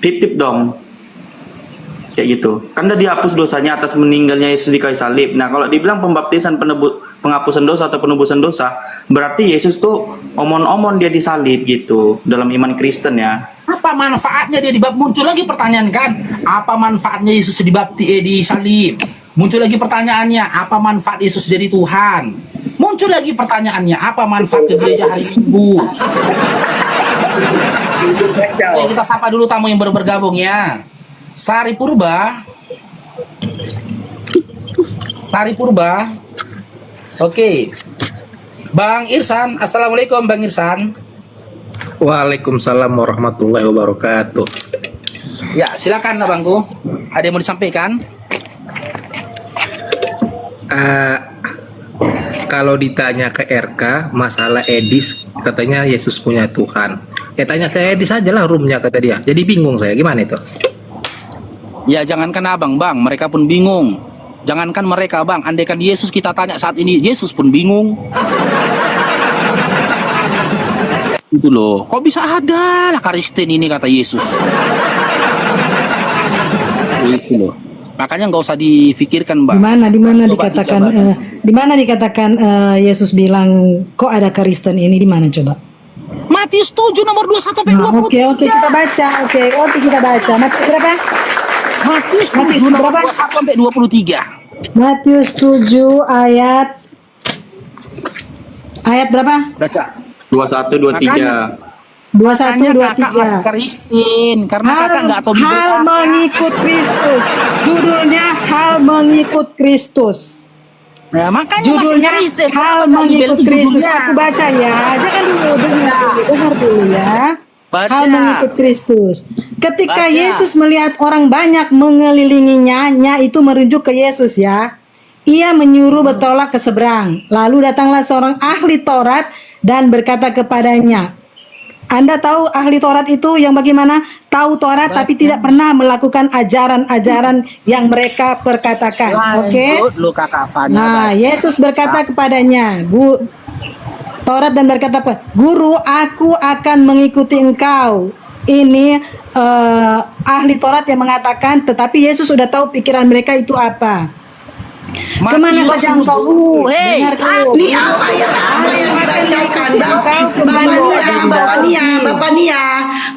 Tip-tip dong. Kayak gitu. Kan udah dihapus dosanya atas meninggalnya Yesus di kayu salib. Nah, kalau dibilang pembaptisan penghapusan dosa atau penebusan dosa, berarti Yesus tuh omon-omon dia disalib gitu dalam iman Kristen ya. Apa manfaatnya dia muncul lagi pertanyaan kan? Apa manfaatnya Yesus disalib? Muncul lagi pertanyaannya, apa manfaat Yesus jadi Tuhan? Muncul lagi pertanyaannya, apa manfaat ke gereja hari Minggu? Oke, kita sapa dulu tamu yang baru bergabung ya. Sari Purba. Oke. Bang Irsan, Assalamualaikum Bang Irsan. Waalaikumsalam warahmatullahi wabarakatuh. Ya, silakan Abangku. Ada yang mau disampaikan? Kalau ditanya ke RK masalah Edis, katanya Yesus punya Tuhan. Ya tanya ke Edis aja lah roomnya, kata dia. Jadi bingung saya, gimana itu? Ya jangankan abang bang, mereka pun bingung. Jangankan mereka bang, andaikan Yesus kita tanya saat ini, Yesus pun bingung. Itu loh, kok bisa ada lah Kristen ini kata Yesus. Itu loh. Makanya nggak usah difikirkan bang. Di mana dikatakan Yesus bilang kok ada Kristen ini, di mana coba? Matius 7 nomor 21 sampai 20. Oke, kita baca. Oke, kita baca. Matius berapa? Matius 7 nomor 21 sampai 23. Matius 7 ayat berapa? Baca. 21 23. 21 Kakak masih 23. Kristen karena kakak nggak tahu Hal mengikut Kristus. Judulnya Hal mengikut Kristus. Nah, makanya Judulnya Kristen, Hal mengikut Kristus. Aku baca ya. Jangan dulu dengar dulu ya. Baca. Hal mengikut Kristus. Ketika Baca. Yesus melihat orang banyak mengelilinginya, itu merujuk ke Yesus ya. Ia menyuruh bertolak ke seberang. Lalu datanglah seorang ahli Taurat dan berkata kepadanya, Anda tahu ahli Taurat itu yang bagaimana? Tahu Taurat tapi tidak pernah melakukan ajaran-ajaran yang mereka perkatakan. Oke? Nah, Yesus berkata kepadanya, Taurat dan berkata apa? Guru, aku akan mengikuti engkau. Ini ahli Taurat yang mengatakan, tetapi Yesus sudah tahu pikiran mereka itu apa. Kemana saja engkau? Dengar dulu. Ini apa yang dibacakan?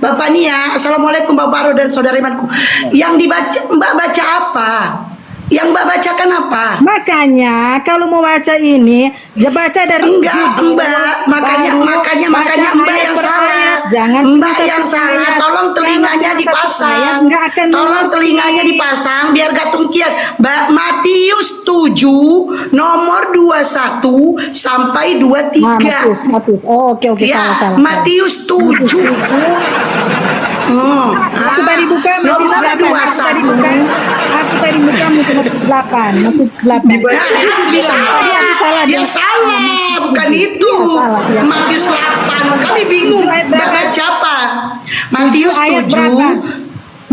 Bapak Nia, Assalamualaikum Bapak Baro dan saudara imanku. Yang dibaca Mbak baca apa? Yang Mbak bacakan apa? Makanya kalau mau baca ini, ya baca dari Enggak, Mbak. Makanya Mbak yang salah. Jangan Mbak yang salah. Tolong telinganya dipasang. Tolong telinganya dipasang biar gak tungkian. Matius 7 nomor 21 sampai 23. Matius. Oh, oke, Ya, salah. Matius 7. Aku tadi buka Matius 8. Aku tadi buka Matius 8. Matius 8. Dia salah, bukan itu. Matius 8. Kami bingung. Mbak baca apa? Matius 7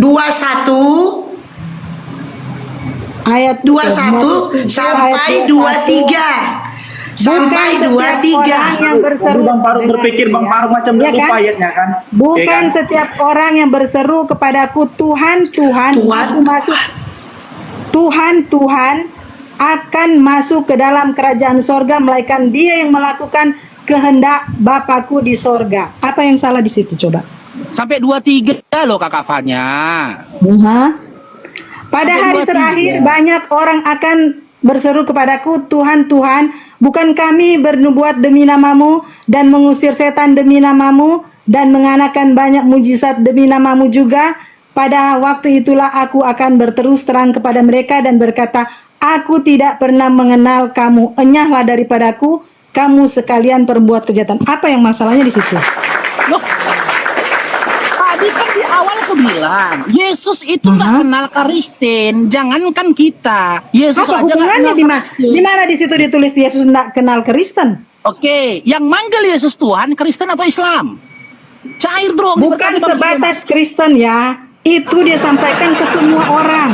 21 ayat 21 sampai 23. Sampai 23. Yang berseru, Bang Paru berpikir Bang Paru macam ya lupa kan? ayatnya kan? Bukan Ya kan? setiap orang yang berseru kepadaku Tuhan, aku masuk. Tuhan akan masuk ke dalam kerajaan sorga, melainkan dia yang melakukan kehendak Bapakku di sorga. Apa yang salah di situ coba? Sampai 23 loh Kakak Fanya. Pada Sampai hari 23. terakhir banyak orang akan berseru kepadaku, Tuhan, bukan kami bernubuat demi namamu dan mengusir setan demi namamu dan mengadakan banyak mujizat demi namamu juga. Pada waktu itulah aku akan berterus terang kepada mereka dan berkata, aku tidak pernah mengenal kamu, enyahlah daripadaku, kamu sekalian perbuat kejahatan. Apa yang masalahnya di situ? Loh, tadi kan di awal aku bilang Yesus itu nggak kenal Kristen, jangankan kita. Yesus Apa aja nggak hubungannya kenal Kristen. di mana di situ ditulis Yesus tidak kenal Kristen? Oke, yang manggil Yesus Tuhan, Kristen atau Islam? Cair dong. Bukan sebatas Kristen ya. Itu dia sampaikan ke semua orang.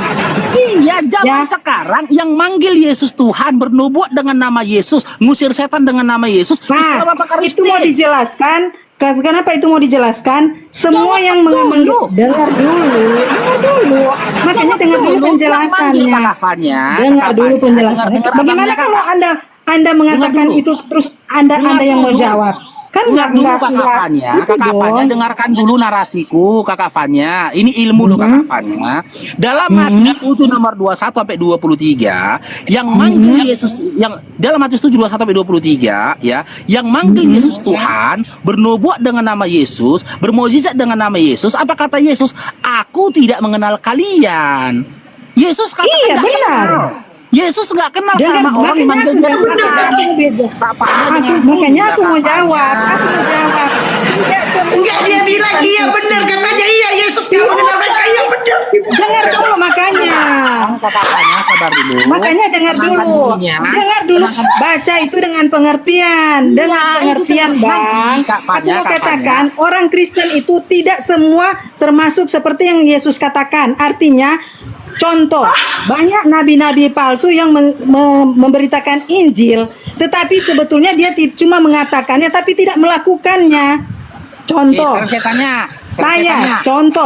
Iya, zaman Ya. sekarang yang manggil Yesus Tuhan, bernubuat dengan nama Yesus, ngusir setan dengan nama Yesus, Islam apa Nah, itu Kristen? mau dijelaskan Kenapa itu mau dijelaskan? Semua Jawab yang mengambil dulu. dengar dulu. Makanya dengar dulu penjelasannya. Dengar dulu penjelasannya. Bagaimana kalau Anda mengatakan dulu. itu terus Anda yang mau dulu. jawab? Kan Dengar dulu Kakak enggak. Fanya, Itu Kakak Fanya dong. dengarkan dulu narasiku, Kakak Fanya. Ini ilmu loh Kakak Fanya. Dalam Matius 7 nomor 21 sampai 23 yang manggil Yesus, yang dalam Matius 7 21 sampai 23 ya, yang manggil Yesus Tuhan, bernubuat dengan nama Yesus, bermukjizat dengan nama Yesus. Apa kata Yesus? Aku tidak mengenal kalian. Yesus katakan Iya, nggak benar. kenal. Yesus nggak kenal Dengar, sama orang yang manggil dia Tuhan. Makanya aku mau jawab. Tidak semua. Enggak, dia bilang iya benar, katanya iya Yesus yang mengenal mereka, iya benar. Dengar dulu makanya. Kakak Fanya, sabar dulu. Makanya dengar dulu. Dengar dulu. Baca itu dengan pengertian. Dengan pengertian, Bang. Aku mau katakan, orang Kristen itu tidak semua termasuk seperti yang Yesus katakan. Artinya, contoh, banyak nabi-nabi palsu yang memberitakan Injil, tetapi sebetulnya dia cuma mengatakannya tapi tidak melakukannya. Contoh,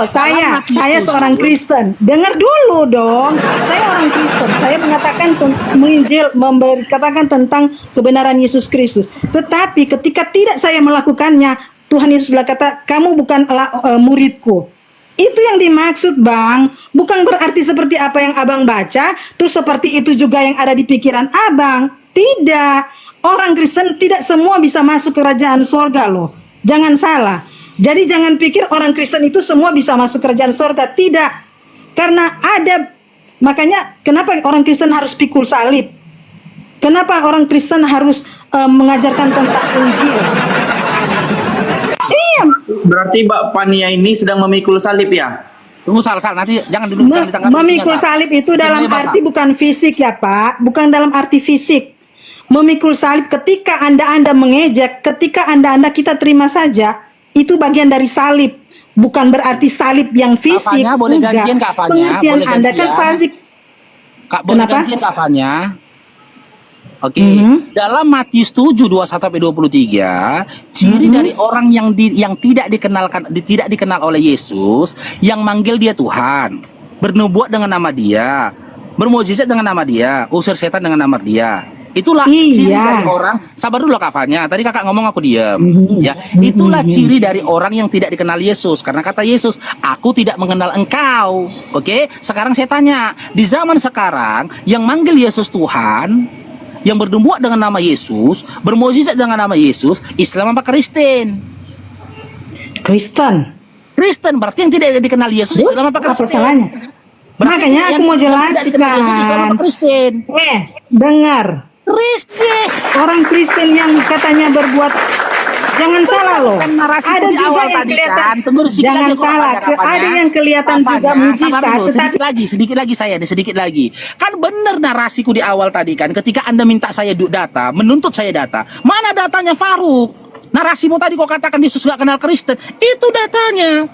saya seorang Kristen. Dengar dulu dong. Saya orang Kristen. Saya mengatakan menginjil, memberitakan tentang kebenaran Yesus Kristus. Tetapi ketika tidak saya melakukannya, Tuhan Yesus berkata, kamu bukanlah muridku. Itu yang dimaksud, Bang. Bukan berarti seperti apa yang Abang baca, terus seperti itu juga yang ada di pikiran Abang. Tidak. Orang Kristen tidak semua bisa masuk kerajaan sorga loh. Jangan salah. Jadi jangan pikir orang Kristen itu semua bisa masuk kerajaan sorga. Tidak. Karena makanya kenapa orang Kristen harus pikul salib? Kenapa orang Kristen harus mengajarkan tentang Injil? Iya. Berarti Mbak Fania ini sedang memikul salib ya? Tunggu Sal, nanti jangan dulu ditanggapi. Memikul salib itu dalam arti bukan fisik ya Pak, bukan dalam arti fisik. Memikul salib ketika Anda mengejek, ketika Anda kita terima saja, itu bagian dari salib. Bukan berarti salib yang fisik. Kak Fanya, boleh gantian Kak Fanya? Pengertian Boleh Anda kan gantian? fasik. Kak, boleh Kenapa? gantian Kak Fanya? Oke, dalam Matius 7 21 sampai 23, ciri dari orang yang tidak dikenal oleh Yesus, yang manggil dia Tuhan, bernubuat dengan nama dia, bermukjizat dengan nama dia, usir setan dengan nama dia. Itulah ciri dari orang. Sabar dulu Kak Fanya, tadi Kakak ngomong aku diam. Ya, itulah ciri dari orang yang tidak dikenal Yesus, karena kata Yesus, aku tidak mengenal engkau. Oke, sekarang saya tanya, di zaman sekarang yang manggil Yesus Tuhan, yang bernubuat dengan nama Yesus, bermukjizat dengan nama Yesus, Islam apa Kristen? Kristen berarti yang tidak dikenal Yesus, Islam apa Kristen? Apa salahnya? Makanya aku mau jelaskan. Islam apa Kristen? Dengar. Kristen. Orang Kristen yang katanya berbuat, jangan salah loh. Ada juga yang kelihatan. Jangan salah. Ada yang kelihatan juga mujizat. Tetapi sedikit lagi. Kan benar narasiku di awal tadi kan. Ketika Anda minta saya data, menuntut saya data. Mana datanya Faruk? Narasimu tadi kau katakan Yesus gak kenal Kristen. Itu datanya.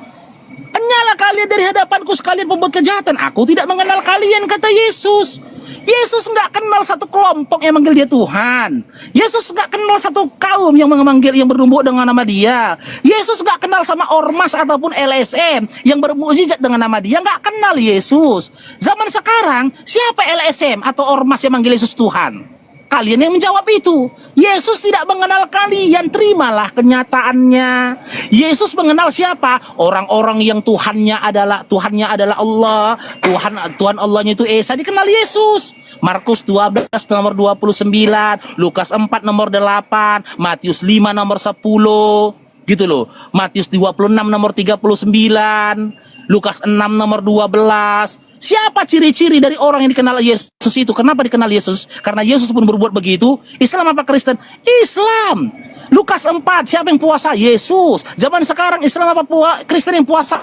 Enyalah kalian dari hadapanku sekalian pembuat kejahatan. Aku tidak mengenal kalian, kata Yesus. Yesus nggak kenal satu kelompok yang manggil dia Tuhan. Yesus nggak kenal satu kaum yang memanggil, yang bernubuat dengan nama dia. Yesus nggak kenal sama ormas ataupun LSM yang bermukjizat dengan nama dia. Nggak kenal Yesus. Zaman sekarang siapa LSM atau ormas yang manggil Yesus Tuhan? Kalian yang menjawab itu. Yesus tidak mengenal kalian, terimalah kenyataannya. Yesus mengenal siapa? Orang-orang yang Tuhannya adalah Allah. Tuhan Allahnya itu Esa, dikenal Yesus. Markus 12 nomor 29, Lukas 4 nomor 8, Matius 5 nomor 10, gitu loh. Matius 26 nomor 39, Lukas 6 nomor 12. Siapa ciri-ciri dari orang yang dikenal Yesus itu? Kenapa dikenal Yesus? Karena Yesus pun berbuat begitu. Islam apa Kristen? Islam. Lukas 4, siapa yang puasa? Yesus. Zaman sekarang Islam apa Kristen yang puasa?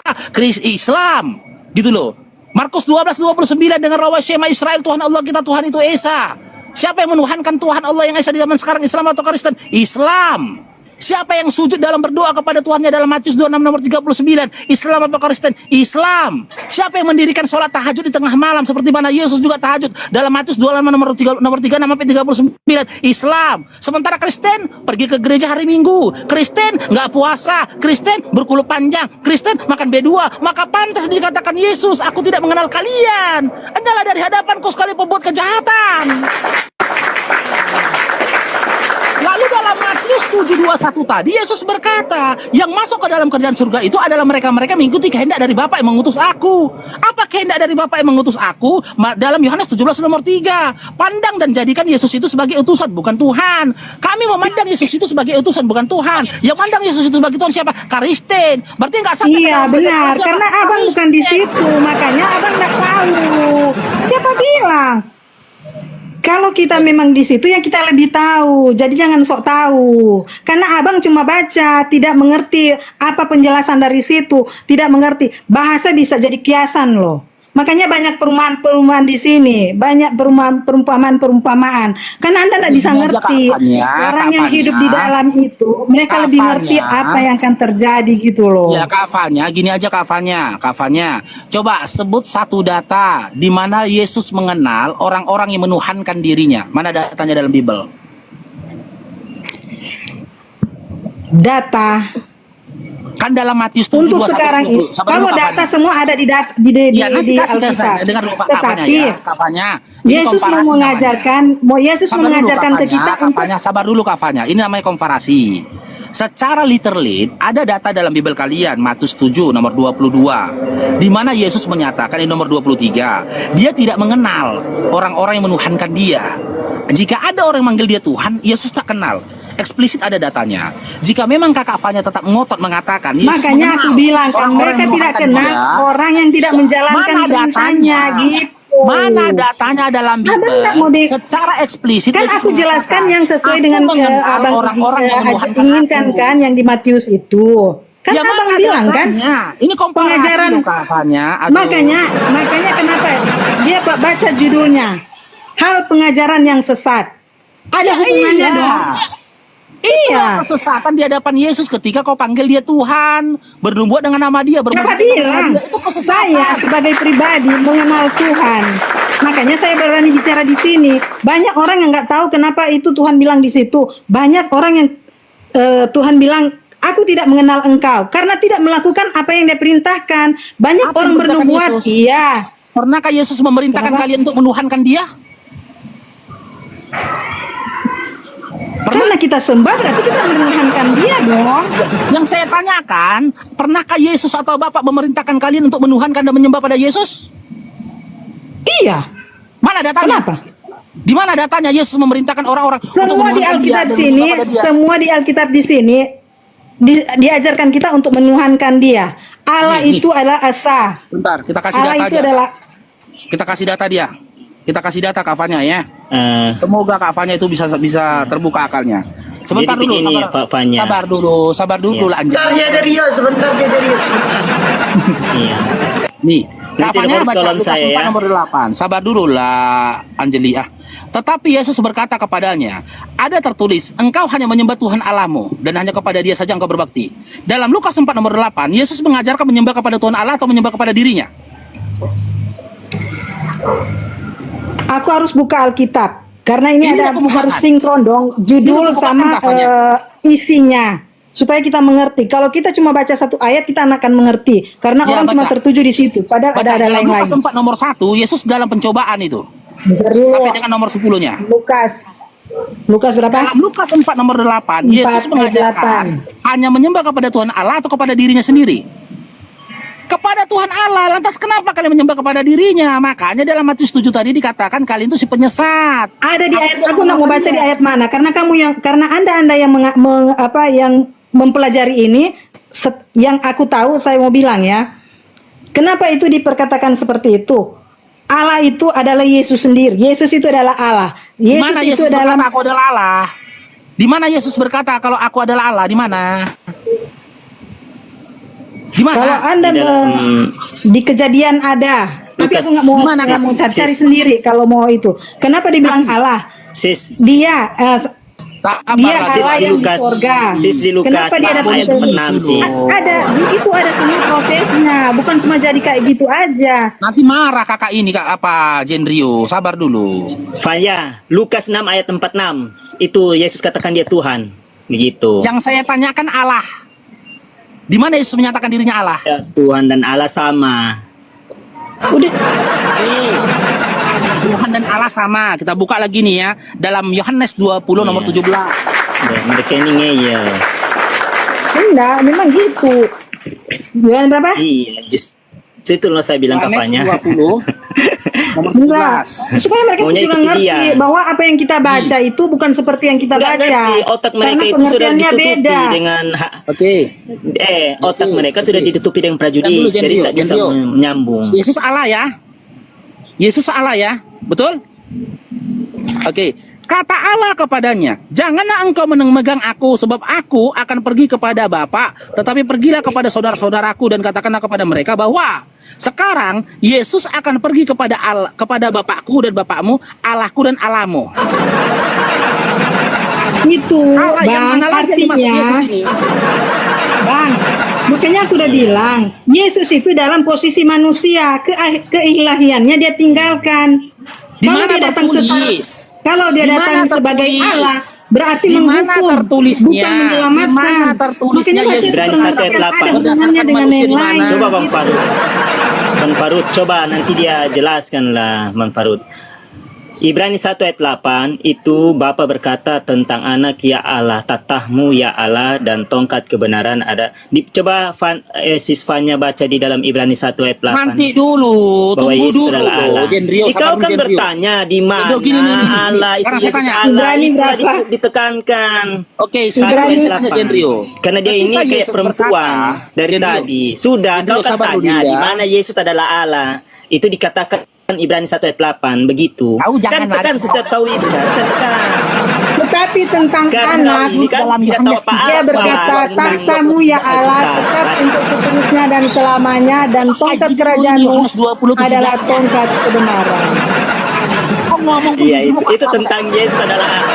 Islam. Gitu loh. Markus 12:29, dengan rawa Shema Israel, Tuhan Allah kita, Tuhan itu Esa. Siapa yang menuhankan Tuhan Allah yang Esa di zaman sekarang? Islam atau Kristen? Islam. Siapa yang sujud dalam berdoa kepada Tuhannya dalam Matius 26 nomor 39? Islam apa Kristen? Islam. Siapa yang mendirikan sholat tahajud di tengah malam seperti mana Yesus juga tahajud dalam Matius 25 nomor 36 sampai 39? Islam. Sementara Kristen pergi ke gereja hari Minggu. Kristen nggak puasa. Kristen berkulit panjang. Kristen makan B2. Maka pantas dikatakan Yesus, aku tidak mengenal kalian. Hanyalah dari hadapanku sekali pembuat kejahatan. Lalu dalam Matius 7:21 tadi Yesus berkata, yang masuk ke dalam kerajaan surga itu adalah mereka-mereka mengikuti kehendak dari Bapa yang mengutus aku. Apa kehendak dari Bapa yang mengutus aku? Dalam Yohanes 17 nomor 3, pandang dan jadikan Yesus itu sebagai utusan, bukan Tuhan. Kami memandang Yesus itu sebagai utusan, bukan Tuhan. Yang mandang Yesus itu sebagai Tuhan siapa? Kristen. Berarti nggak sah. Iya benar, karena abang bukan di situ, makanya abang nggak tahu. Siapa bilang? Kalau kita memang di situ ya kita lebih tahu. Jadi jangan sok tahu. Karena abang cuma baca, tidak mengerti apa penjelasan dari situ, tidak mengerti. Bahasa bisa jadi kiasan loh. Makanya banyak perumpamaan di sini, banyak perumpamaan. Karena Anda tidak bisa ngerti. Orang yang hidup di dalam itu, mereka lebih ngerti apa yang akan terjadi gitu loh. Ya Kafanya, gini aja Kafanya. Coba sebut satu data di mana Yesus mengenal orang-orang yang menuhankan dirinya. Mana datanya dalam Bible? Data. Kan dalam Matius 7, Untuk sekarang ini, kalau data semua ada di Alkitab. Dengar dulu Tetapi Kafanya. Yesus mau mengajarkan ke kita untuk sabar dulu Kafanya. Ini namanya komparasi. Secara literally ada data dalam Bible kalian Matius 7 nomor 22 di mana Yesus menyatakan di nomor 23 dia tidak mengenal orang-orang yang menuhankan dia. Jika ada orang yang manggil dia Tuhan, Yesus tak kenal. Eksplisit ada datanya. Jika memang kakak Fanya tetap ngotot mengatakan Yesus makanya aku bilang kan mereka tidak kenal orang yang tidak menjalankan perintahnya gitu. Mana datanya dalam Bible? Secara eksplisit kan aku jelaskan yang sesuai dengan abang inginkan kan yang di Matius itu. Kan ya, abang bilang kan ini pengajaran Fanya. Makanya kenapa dia baca judulnya hal pengajaran yang sesat. Ada hubungannya dong. Iya, kesesatan di hadapan Yesus ketika kau panggil dia Tuhan, bernubuat dengan nama dia, siapa bilang? Saya sebagai pribadi mengenal Tuhan. Makanya saya berani bicara di sini. Banyak orang yang nggak tahu kenapa itu Tuhan bilang di situ. Banyak orang yang Tuhan bilang, aku tidak mengenal engkau karena tidak melakukan apa yang dia perintahkan. Banyak orang bernubuat. Iya. Pernahkah Yesus memerintahkan kalian untuk menuhankan dia? Karena kita sembah berarti kita menuhankan dia dong. Yang saya tanyakan, pernahkah Yesus atau Bapak memerintahkan kalian untuk menuhankan dan menyembah pada Yesus? Iya. Mana datanya? Kenapa? Di mana datanya Yesus memerintahkan orang-orang semua di Alkitab sini, semua di Alkitab di sini diajarkan kita untuk menuhankan dia. Allah itu adalah asa. Bentar, kita kasih Allah data itu aja. adalah Kita kasih data dia. Kita kasih data Kafanya ya. Semoga Kafanya itu bisa terbuka akalnya. Sebentar dulu, sabar dulu lah. Sebentar jadi Rio. Iya. Nih, Kafanya baca tolong Lukas 4 nomor 8. Sabar dulu lah Anjeli ah. Tetapi Yesus berkata kepadanya, ada tertulis, engkau hanya menyembah Tuhan Allahmu dan hanya kepada dia saja engkau berbakti. Dalam Lukas 4 nomor 8, Yesus mengajarkan menyembah kepada Tuhan Allah atau menyembah kepada dirinya? aku harus buka Alkitab karena ini ada harus sinkron dong judul sama isinya supaya kita mengerti. Kalau kita cuma baca satu ayat kita akan mengerti karena orang cuma tertuju di situ padahal ada lain lain. Lukas 4 nomor 1 Yesus dalam pencobaan itu sampai dengan nomor 10-nya. Lukas berapa? Dalam Lukas 4 nomor 8 Yesus mengajarkan hanya menyembah kepada Tuhan Allah atau kepada dirinya sendiri? Kepada Tuhan Allah. Lantas kenapa kalian menyembah kepada dirinya? Makanya dalam Matius 7 tadi dikatakan kalian itu si penyesat. Ada di ayat, aku mau baca di ayat mana? Karena Anda yang yang mempelajari ini, yang aku tahu saya mau bilang ya. Kenapa itu diperkatakan seperti itu? Allah itu adalah Yesus sendiri. Yesus itu adalah Allah. Di mana Yesus berkata aku adalah Allah? Di mana Yesus berkata kalau aku adalah Allah? Di mana? Kalau Anda di Kejadian ada, tapi aku nggak mau cari sendiri kalau mau itu. Kenapa dibilang Allah? Dia Dia Sabar, Sis Allah di yang di Lukas, surga. sis di Lukas Kenapa dia datang ayat ke 46 sis. Ada, itu ada semua prosesnya, bukan cuma jadi kayak gitu aja. Nanti marah kakak ini kak apa Jendrio. Sabar dulu. Faya, Lukas 6 ayat 46. Itu Yesus katakan dia Tuhan. Begitu. Yang saya tanyakan Allah. Di mana Yesus menyatakan dirinya Allah? Ya, Tuhan dan Allah sama. Udah, Tuhan dan Allah sama. Kita buka lagi nih ya dalam Yohanes 20 nomor 17. Ya, mereka ini ya. enggak, memang gitu. Bulan berapa? Iya, itu loh saya bilang kapalnya. Yohanes 20 nomor Enggak, 17. supaya mereka Maunya juga itu ngerti dia. bahwa apa yang kita baca itu bukan seperti yang kita Nggak baca. ngerti, otak mereka Karena itu sudah pengertiannya ditutupi beda. dengan Oke. otak mereka sudah ditutupi dengan Yang dulu, prejudis, jadi Jendrio, tidak bisa Jendrio. menyambung. Yesus Allah ya. Yesus Allah ya. Betul? Oke. Kata Allah kepadanya, janganlah engkau memegang aku, sebab aku akan pergi kepada Bapa, tetapi pergilah kepada saudara-saudaraku dan katakanlah kepada mereka bahwa sekarang Yesus akan pergi kepada Bapakku dan Bapakmu, Allahku dan Allahmu. Itu, Allah yang Bang, mana lagi yang dimaksud artinya, Yesus ini? Bang, makanya aku udah bilang, Yesus itu dalam posisi manusia, keilahiannya dia tinggalkan. Di Kalau mana dia datang tertulis? kalau dia Di datang mana sebagai tertulis? Allah, berarti Di mana menghukum, tertulisnya? bukan menyelamatkan. Di mana tertulisnya Makanya baca Yesus Ibrani seperempat 1 ayat yang 8. ada hubungannya Berdasarkan dengan manusia yang di lain. mana? Coba Bang Farud. Bang Farud, coba nanti dia jelaskanlah Bang Farud. Ibrani 1 ayat 8 itu Bapa berkata tentang anak, ya Allah, tatahmu ya Allah, dan tongkat kebenaran ada. Coba sis Fanya baca di dalam Ibrani 1 ayat 8. Nanti dulu, Bahwa tunggu Yesus dulu. adalah Allah. Jendrio, Kau sabar kan dulu, Jendrio. bertanya di mana Jendrio, gini, nih. Allah itu Sekarang saya Yesus tanya. Allah, Ibrani itu berapa? ditekankan. Oke, Satu sabar ayat dulu, 8. Jendrio. Karena dia Ketika ini kayak Yesus perempuan berkata, dari Jendrio, tadi. Sudah, Jendrio, kau kan sabar dulu, tanya Dinda. di mana Yesus adalah Allah. Itu dikatakan Ibrani 1 ayat 8 begitu. Kau Kan jangan tekan lari. sejak kau bicara, saya tekan. Tetapi tentang Karena anak, ini kan dalam tidak tahu Yohanes apa-apa. dia berkata, tahtamu ya Allah tetap untuk seterusnya dan selamanya, dan tongkat Ayat kerajaanmu Yohanes 20, 17. adalah tongkat kebenaran. Kau ngomong Iya, begitu, itu tentang Yesus adalah Allah.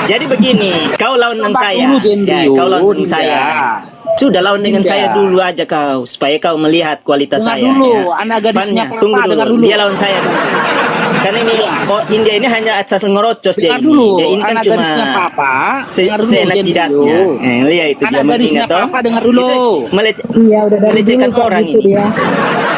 Jadi begini, kau lawan dengan Sabar saya. dulu, Jendrio. Ya, kau lawan dengan Dinda. saya. Sudah lawan dengan Dinda. saya dulu aja kau, supaya kau melihat kualitas Dengar saya. dulu, ya. Anda gadisnya Fanya, Papa, tunggu dengar dulu. dulu. Dia lawan saya dulu. Karena ini India ini hanya asal ngerocos dia Dengar ini. dulu, Dia ini kan anak cuma gadisnya Papa. Dengar dulu, seenak Jendrio. jidatnya. Lihat itu Anak dia gadisnya menghina, toh. Papa, dengar dulu. Kita Iya, udah dari dulu melecehkan kok orang gitu ini. dia.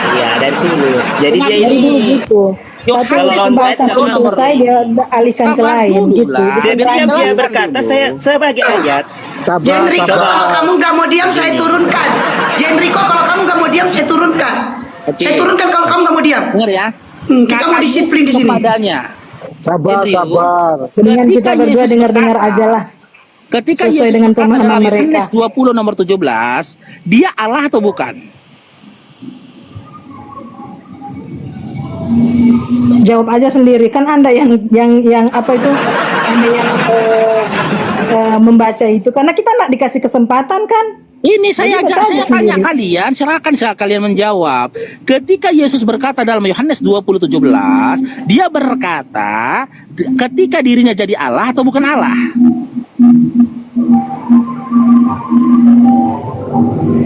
Iya, dari dulu. Jadi Dengar dia Dari dulu ini gitu. Tapi Yohanes pembahasan saya belum tidak selesai dia alihkan ke Sabar lain dulu gitu. lah. Jadi Setiap dia Jelaskan berkata, dulu. saya sebagai ayat. Jendriko, kalau kamu nggak mau diam, saya turunkan. Jendriko, kalau kamu nggak mau diam, saya turunkan. Oke. Saya turunkan kalau kamu nggak mau diam. Dengar ya. Kita mau Kata disiplin Yesus di sini. kepadanya. Sabar, Jendrio, sabar. Mendingan kita ketika berdua Yesus dengar-dengar berkata- aja lah. Ketika Sesuai Yesus dengan berkata pemahaman dalam mereka. Yohanes 20 nomor 17, dia Allah atau bukan? Jawab aja sendiri, kan Anda yang apa itu, Anda yang membaca itu, karena kita nggak dikasih kesempatan kan. Ini saya Jadi saya baca tanya sendiri. kalian, silakan kalian menjawab. Ketika Yesus berkata dalam Yohanes 20:17, dia berkata ketika dirinya jadi Allah atau bukan Allah?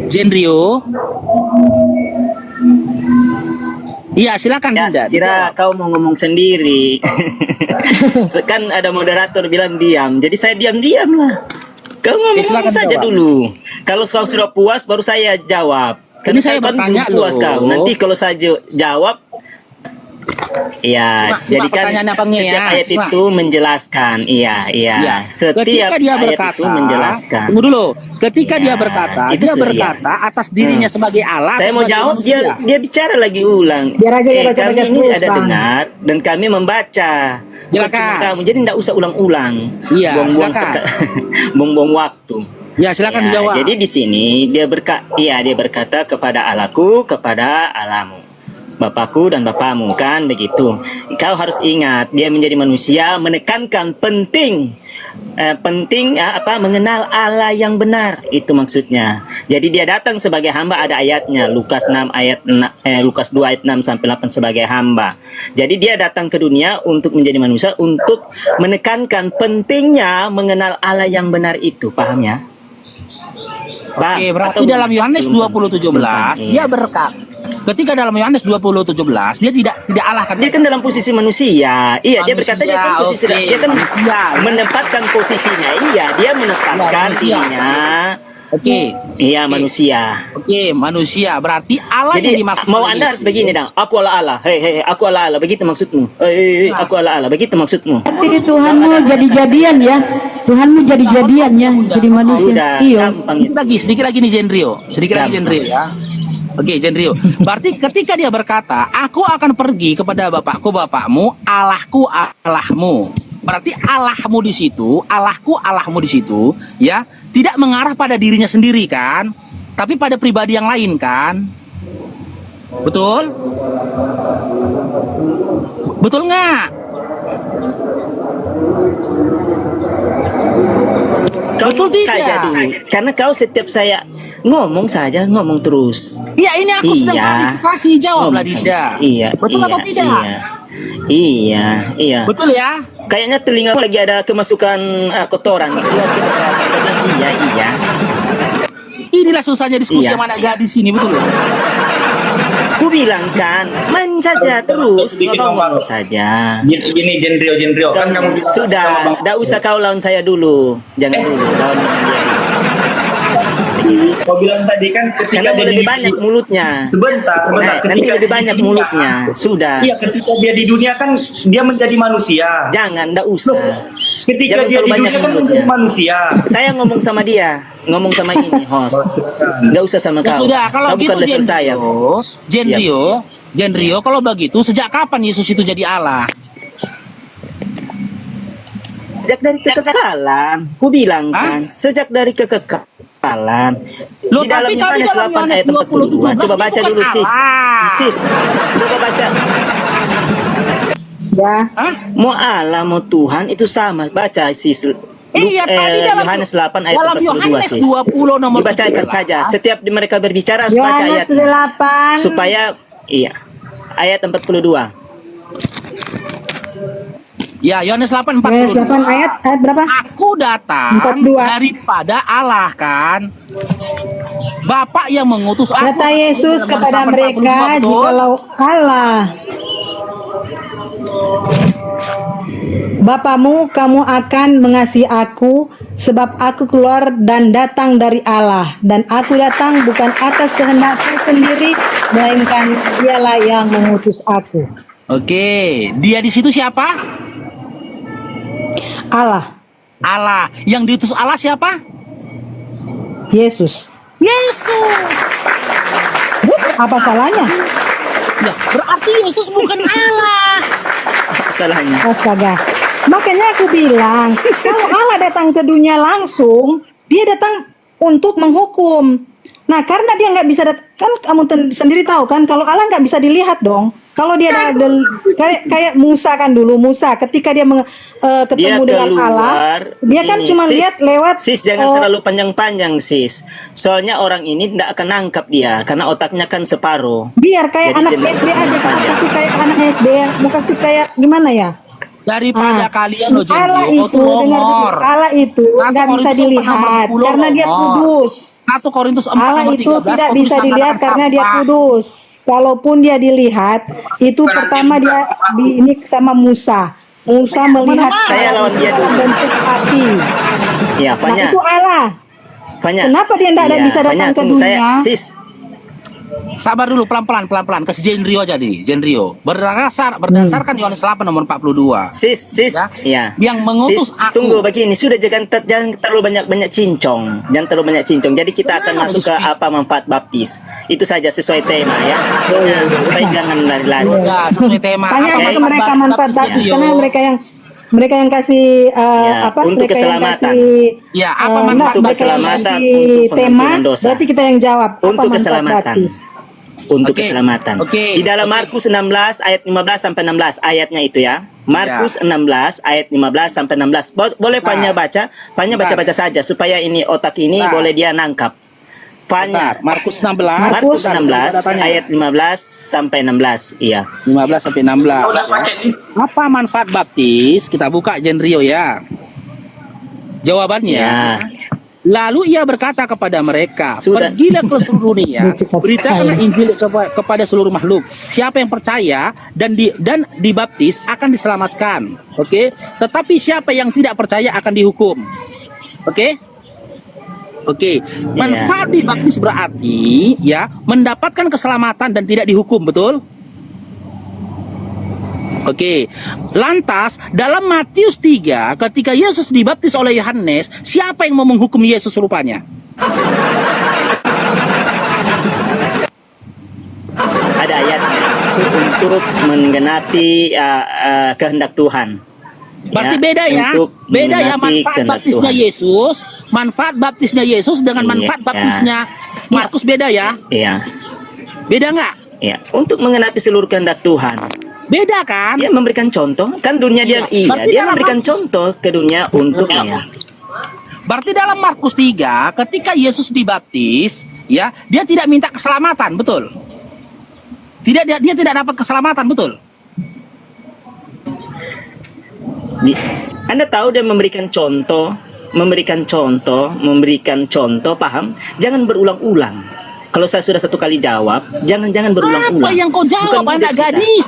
Jendrio. Iya, silakan Ya, Dinda. kira kau mau ngomong sendiri. Kan ada moderator bilang diam, jadi saya diam-diam lah. Kau ngomong silakan saja jawab. dulu. Kalau kau sudah puas, baru saya jawab. Ini saya kan bertanya belum puas loh. kau. Nanti kalau saya jawab, iya. Simak Jadi kan pertanyaannya, Bang, ya. setiap ayat Simak. itu menjelaskan. Iya. Ya, Setiap ketika dia ayat berkata, itu menjelaskan. tunggu dulu. Ketika Ya, dia berkata, itu dia sih, berkata atas dirinya sebagai Allah. Saya atau mau sebagai jawab, manusia? dia bicara lagi ulang. Biar aja dia baca-baca kami ini terus, ada Bang. dengar dan kami membaca. Bukan Silakan. cuma kamu, jadi tidak usah ulang-ulang. Iya, Buang-buang silakan. buang-buang waktu. Ya, silakan Ya, dijawab. Jadi di sini dia berkata kepada Allahku, kepada Allahmu. Bapakku dan Bapamu, kan begitu. Kau harus ingat, dia menjadi manusia menekankan penting mengenal Allah yang benar, itu maksudnya. Jadi dia datang sebagai hamba, ada ayatnya Lukas 2 ayat 6 sampai 8 sebagai hamba. Jadi dia datang ke dunia untuk menjadi manusia, untuk menekankan pentingnya mengenal Allah yang benar itu, paham ya? Oke, berarti dalam Yohanes 20:17 dia berkata, ketika dalam Yohanes 20:17 dia tidak Allah kan? Dia kan dalam posisi manusia. Iya, dia berkata dia kan posisi dia kan manusia. menempatkan posisinya. Iya, dia menempatkan manusia. dirinya. Oke. Iya, manusia. Oke, manusia. Berarti Allah yang Jadi dimaksud mau oleh Anda harus Yesus. begini dong. Aku Allah. Hei, aku Allah. Begitu maksudmu. Hei, aku Allah. Begitu maksudmu. Jadi Tuhanmu jadi-jadian ya. Tuhanmu jadi-jadian ya, jadi manusia. Sudah, Iya. gampang itu. Sedikit lagi nih Jenrio. Sedikit lagi Jenrio ya. Oke, Jenrio. Berarti ketika dia berkata, aku akan pergi kepada Bapakku Bapakmu, Allahku Allahmu. Berarti Allahmu di situ, Allahku Allahmu di situ, ya, tidak mengarah pada dirinya sendiri kan, tapi pada pribadi yang lain kan. Betul? Betul nggak? Betul tidak? Saja dulu. Karena kau setiap saya ngomong saja, ngomong terus. Ya ini aku sedang Iya. klarifikasi, jawablah Ngomong Dinda. saja. Iya. Betul iya, atau tidak? Iya. Betul ya? Kayaknya telinga lagi ada kemasukan kotoran. Iya. Inilah susahnya diskusi Iya. sama anak gadis ini, betul ya? Ku bilang kan, main saja terus, ngomong saja. Gini Jenrio kan kamu bilang Sudah, tidak usah kau lawan saya dulu. Jangan dulu lawan dia. kau bilang tadi kan ketika Karena dia lebih di- banyak mulutnya. sebentar Nanti lebih banyak di dunia- mulutnya. Sudah. Iya, ketika dia di dunia kan dia menjadi manusia. Jangan, tidak usah. Ketika Jangan dia terlalu di banyak dunia kan mulutnya. menjadi manusia. Saya ngomong sama dia, ngomong sama ini host. Nggak usah sama Ya kau. sudah, kalau Kau gitu bukan level saya. Jenrio, kalau begitu sejak kapan Yesus itu jadi Allah? Sejak dari kekekalan, ku bilang kan, sejak dari kekekalan. Loh, Di dalam tapi tadi Yohanes dalam 8 ayat Yohanes 42. Coba baca dia dulu bukan sis. Allah. Sis, coba baca. Ya. Hah? Mau Allah, mau Tuhan itu sama. Baca sis. Iya, tadi dalam Yohanes 8 ayat dalam 42 Yohanes sis. 20 nomor Dibacakan 17. saja. Setiap mereka berbicara harus baca Yohanes ayatnya. 8. Supaya iya. Ayat 42. Ya, Yohanes 8 Yohanes 42. 8 ayat berapa? Aku datang 42. daripada Allah kan. Bapak yang mengutus aku. Kata Yesus Yohanes kepada 8, mereka, 42, betul? jikalau Allah Bapamu, kamu akan mengasihi aku, sebab aku keluar dan datang dari Allah, dan aku datang bukan atas kehendakku sendiri, melainkan dialah yang mengutus aku. Oke, dia di situ siapa? Allah, Allah. Yang diutus Allah siapa? Yesus. Yesus. Apa salahnya? Ya, berarti Yesus bukan Allah. Apa salahnya? Astaga. Makanya aku bilang, kalau Allah datang ke dunia langsung, dia datang untuk menghukum. Nah, karena dia nggak bisa kan kamu sendiri tahu kan, kalau Allah nggak bisa dilihat dong. Kalau dia kayak Musa kan dulu, Musa ketika dia ketemu dengan Allah, dia kan Ini, cuma sis, lihat lewat. Sis jangan terlalu panjang-panjang sis. Soalnya orang ini tidak akan nangkap dia karena otaknya kan separuh. Biar kayak Jadi anak jangan SD aja, terlalu kamu panjang. kasih kayak anak SD, mau kasih kayak gimana ya? Daripada kalian loh Allah Jenrio, itu dengar dulu, Allah itu nggak bisa dilihat karena dia kudus. 1 Korintus 4 Allah nomor itu 13, tidak kau bisa bisa dilihat katakan karena dia sampah. kudus. Kalaupun dia dilihat, itu pertama dia di ini sama Musa. Musa melihat Saya lawan dia dalam dulu. bentuk api. Iya, Nah, Fanya. itu Allah. Fanya. Kenapa dia tidak Iya, bisa datang Fanya, ke tunggu dunia? sis. Sabar dulu, pelan-pelan. Kasih Jenrio aja nih, Jenrio. Berdasarkan Yohanes 8 nomor 42. Sis, Ya. iya. Yang mengutus Sis, aku. tunggu begini, sudah jangan terlalu banyak cincong. Jangan terlalu banyak cincong. Jadi kita akan Kenapa masuk ke harus apa manfaat baptis. Itu saja sesuai tema ya. Soalnya supaya jangan lari-lari. Udah, sesuai tema. Tanya Oke. aja ke mereka manfaat baptis Jenrio? karena mereka yang kasih Ya, untuk mereka yang keselamatan. kasih Ya, apa enggak, manfaat Untuk mereka yang keselamatan, kasih untuk tema, pengampunan dosa. berarti kita yang jawab apa Untuk manfaat keselamatan. baptis. untuk Oke. keselamatan. Oke. Di dalam Oke. Markus 16 ayat 15 sampai 16 ayatnya itu ya. Markus 16 ayat 15 sampai 16. Boleh Fanya baca? Fanya Bentar. baca-baca saja supaya ini otak ini Bentar. boleh dia nangkap. Fanya. Bentar, Markus 16. Markus Bentar, 16 bentar, tanya. ayat 15 sampai 16. Iya. 15 sampai 16. Udah pakai ini. Apa manfaat baptis? Kita buka Genrio ya. Jawabannya, Ya. lalu ia berkata kepada mereka, Sudah. pergilah ke seluruh dunia, Lucu sekali. beritakanlah Injil kepada seluruh makhluk. Siapa yang percaya dan dibaptis akan diselamatkan. Oke? Tetapi siapa yang tidak percaya akan dihukum. Oke? Oke. Manfaat dibaptis berarti ya mendapatkan keselamatan dan tidak dihukum, betul? Oke, lantas dalam Matius 3 ketika Yesus dibaptis oleh Yohanes, siapa yang mau menghukum Yesus rupanya? Ada ayat untuk menggenapi kehendak Tuhan. Berarti Ya, beda ya, untuk beda ya menggenapi manfaat kehendak baptisnya Tuhan. Yesus, manfaat baptisnya Yesus dengan Iya, manfaat ya. baptisnya Markus beda ya, Iya. beda nggak? Iya, untuk menggenapi seluruh kehendak Tuhan. Beda kan? Dia memberikan contoh, kan dunia dia Berarti dia dalam memberikan Markus- contoh ke dunia untuknya. Berarti dalam Markus 3 ketika Yesus dibaptis, ya dia tidak minta keselamatan, betul? Dia tidak dapat keselamatan, betul? Anda tahu dia memberikan contoh, paham? Jangan berulang-ulang. Kalau saya sudah satu kali jawab, jangan berulang-ulang. Apa yang kau jawab, Bukan anak mudah kita. gadis?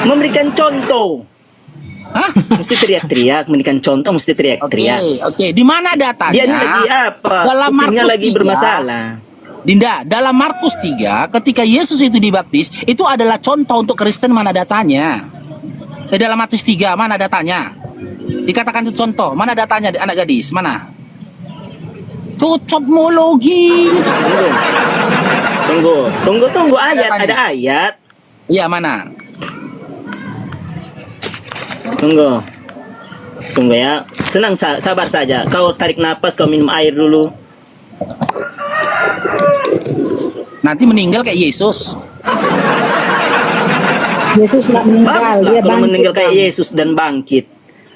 Memberikan contoh. Hah? Mesti teriak-teriak, memberikan contoh mesti teriak-teriak. Oke. Di mana datanya? Dia ini lagi apa? Dalam Kupingnya Markus lagi 3, bermasalah. Dinda, dalam Markus 3 ketika Yesus itu dibaptis, itu adalah contoh untuk Kristen, mana datanya? Dalam Matius 3 mana datanya? Dikatakan itu contoh, mana datanya anak gadis? Mana? Cocokmologi. Tunggu ayat, ada ayat. Iya, mana? Tunggu ya. Tenang, sabar saja. Kau tarik napas, kau minum air dulu. Nanti meninggal kayak Yesus. Yesus nggak meninggal, Bagus lah dia kalau bangkit. meninggal kayak Bang. Yesus dan bangkit.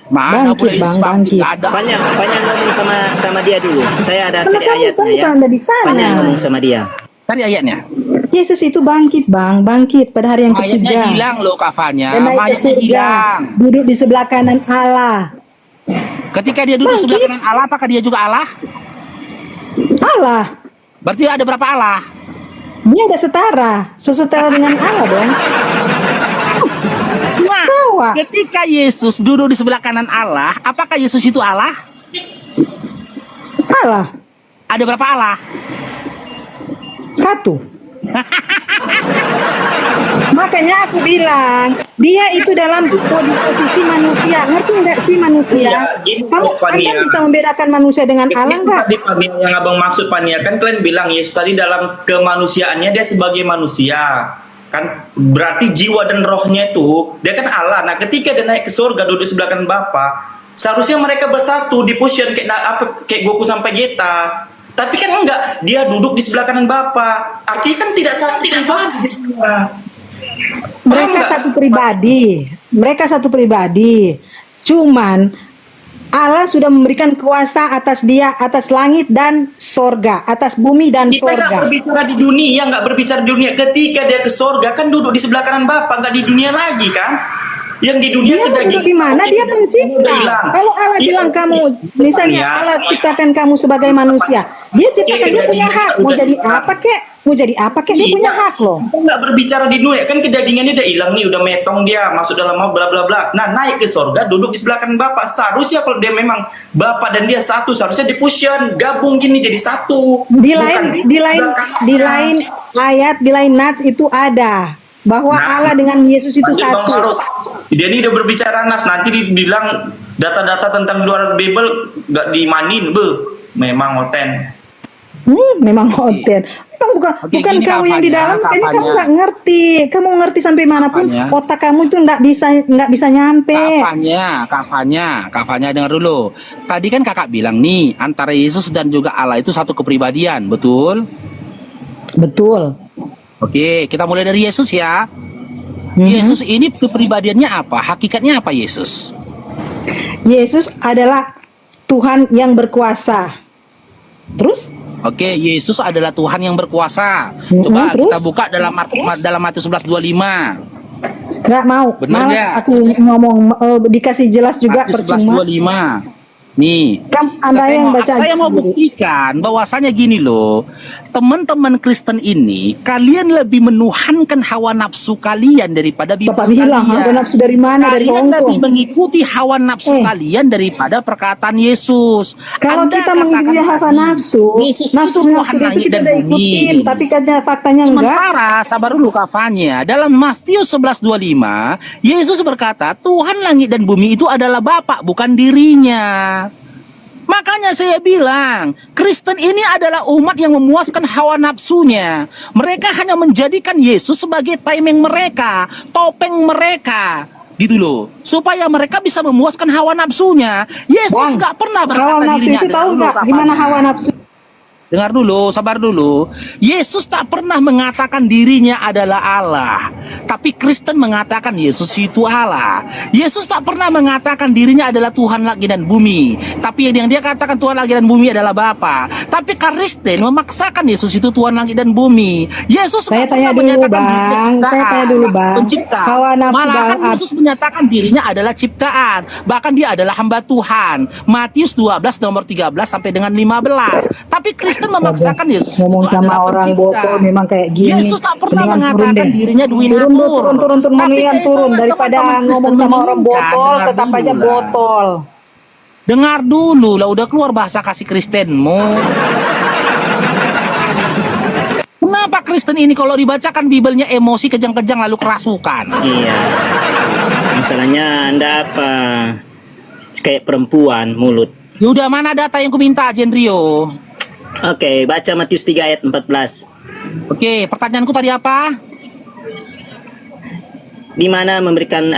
Mana Bangkit, boleh Yesus Bang, bangkit? bangkit. Nggak ada. Banyak ngomong sama dia dulu. Saya ada Karena cari kamu ayatnya ya. kan ada di sana. Banyak ngomong sama dia. Tadi ayatnya. Yesus itu bangkit, Bang, bangkit pada hari yang Ayatnya ketiga. hilang loh kafanya. Dan naik ke Ayatnya surga, hilang. duduk di sebelah kanan Allah. Ketika dia duduk Bangkit. sebelah kanan Allah, apakah dia juga Allah? Allah, Berarti ada berapa Allah? dia ada setara dengan Allah dong. Nah, Tahu, ah? ketika Yesus duduk di sebelah kanan Allah, apakah Yesus itu Allah? Allah, Ada berapa Allah? satu. Makanya aku bilang, dia itu dalam posisi manusia. Ngerti nggak sih manusia? Iya, gini Kamu kok, Fania. Anda bisa membedakan manusia dengan Allah Itu nggak? tadi Fania, yang abang maksud Fania, kan kalian bilang Yesus tadi dalam kemanusiaannya dia sebagai manusia, kan berarti jiwa dan rohnya itu dia kan Allah. Nah ketika dia naik ke surga duduk sebelah kanan Bapa, seharusnya mereka bersatu di fusion kayak Goku sampai Geta. Tapi kan enggak, dia duduk di sebelah kanan Bapa. Artinya kan tidak satu pribadi. Mereka satu pribadi. Mereka satu pribadi. Cuman Allah sudah memberikan kuasa atas dia, atas langit dan sorga, atas bumi dan Kita nggak sorga. berbicara di dunia, nggak berbicara di dunia. Ketika dia ke surga kan duduk di sebelah kanan Bapa, nggak di dunia lagi kan? Yang di dunia Dia kedaging- duduk di mana? Dia pencipta. Hilang. Kalau Allah Iya. bilang kamu, misalnya Iya. Allah ciptakan kamu sebagai manusia, dia ciptakan, dia punya hak. Mau jadi apa kek? Mau jadi apa kek? Dia Iya. punya hak loh. Kita nggak berbicara di dunia, kan kedagingannya udah hilang nih, udah metong dia, masuk dalam mau bla bla bla. Nah naik ke surga, duduk di sebelah kanan Bapak. Seharusnya kalau dia memang Bapak dan dia satu, seharusnya di fusion, gabung gini jadi satu. Di Bukan lain, di lain, sebelah kanan. di lain ayat, di lain nas itu ada bahwa Nas. Allah dengan Yesus itu Lanjut, Bang satu. Faruk. Dia ini udah berbicara nas, nanti dibilang data-data tentang luar Bible nggak dimanin, memang oten. Memang hotel. Memang Oke, bukan gini kamu yang di kafanya, dalam, kayaknya kamu kafanya. nggak ngerti. Kamu ngerti sampai manapun, Kafanya. otak kamu itu nggak bisa nyampe. Kafanya dengar dulu. Tadi kan kakak bilang nih, antara Yesus dan juga Allah itu satu kepribadian, betul? Betul. Oke, kita mulai dari Yesus ya. Mhm. Yesus ini kepribadiannya apa? Hakikatnya apa Yesus? Yesus adalah Tuhan yang berkuasa. Terus? Oke, Yesus adalah Tuhan yang berkuasa. Mhm, Coba terus? kita buka dalam Matius 11:25. Nggak mau. Benar Malas nggak? aku ngomong dikasih jelas juga Matius percuma. 11:25. Nih, Kan Anda yang baca saya mau sendiri. buktikan bahwasanya gini loh, teman-teman Kristen ini, kalian lebih menuhankan hawa nafsu kalian daripada Bible Bapak bilang, kalian. hawa nafsu dari mana? Dari Kalian lebih Hongkong. mengikuti hawa nafsu kalian daripada perkataan Yesus. Kalau Anda kita mengikuti katakan hawa tadi, nafsu, Yesus nafsu itu Tuhan nafsu itu langit kita dan udah bumi. ikutin, tapi katanya faktanya enggak. Sementara, sabar dulu kafanya. Dalam Matius 11:25, Yesus berkata, Tuhan langit dan bumi itu adalah Bapa, bukan dirinya. Makanya saya bilang, Kristen ini adalah umat yang memuaskan hawa nafsunya. Mereka hanya menjadikan Yesus sebagai tameng mereka, topeng mereka. Gitu loh. Supaya mereka bisa memuaskan hawa nafsunya. Yesus Bang, gak pernah hawa berkata nafsu dirinya. itu tahu nggak di mana hawa nafsu? Dengar dulu, sabar dulu. Yesus tak pernah mengatakan dirinya adalah Allah. Tapi Kristen mengatakan Yesus itu Allah. Yesus tak pernah mengatakan dirinya adalah Tuhan langit dan bumi. Tapi yang dia katakan Tuhan langit dan bumi adalah Bapa. Tapi Kristen memaksakan Yesus itu Tuhan langit dan bumi. Yesus Saya tak pernah tanya dulu, menyatakan Bang. dirinya Saya ciptaan, tanya dulu, Bang. pencipta. Hawa nafsu, Malahan Bang, Yesus menyatakan dirinya adalah ciptaan. Bahkan dia adalah hamba Tuhan. Matius 12 nomor 13 sampai dengan 15. Tapi Kristen memaksakan Yesus Ngomong itu sama adalah orang pencipta. botol memang kayak gini. Yesus tak pernah Mendingan turun mengatakan deh. dirinya duinatur. Turun, Tapi mendingan kayak turun teman-teman daripada Kristen ngomong sama orang menginginkan, botol, dengar tetap dulu aja lah. botol. Dengar dulu lah, udah keluar bahasa kasih Kristenmu. Kenapa Kristen ini kalau dibacakan Bibelnya emosi kejang-kejang lalu kerasukan? Iya. Masalahnya Anda apa? Kayak perempuan mulut. Ya udah, mana data yang kuminta, Jenrio? Oke, baca Matius 3 ayat 14. Oke, pertanyaanku tadi apa? Di mana memberikan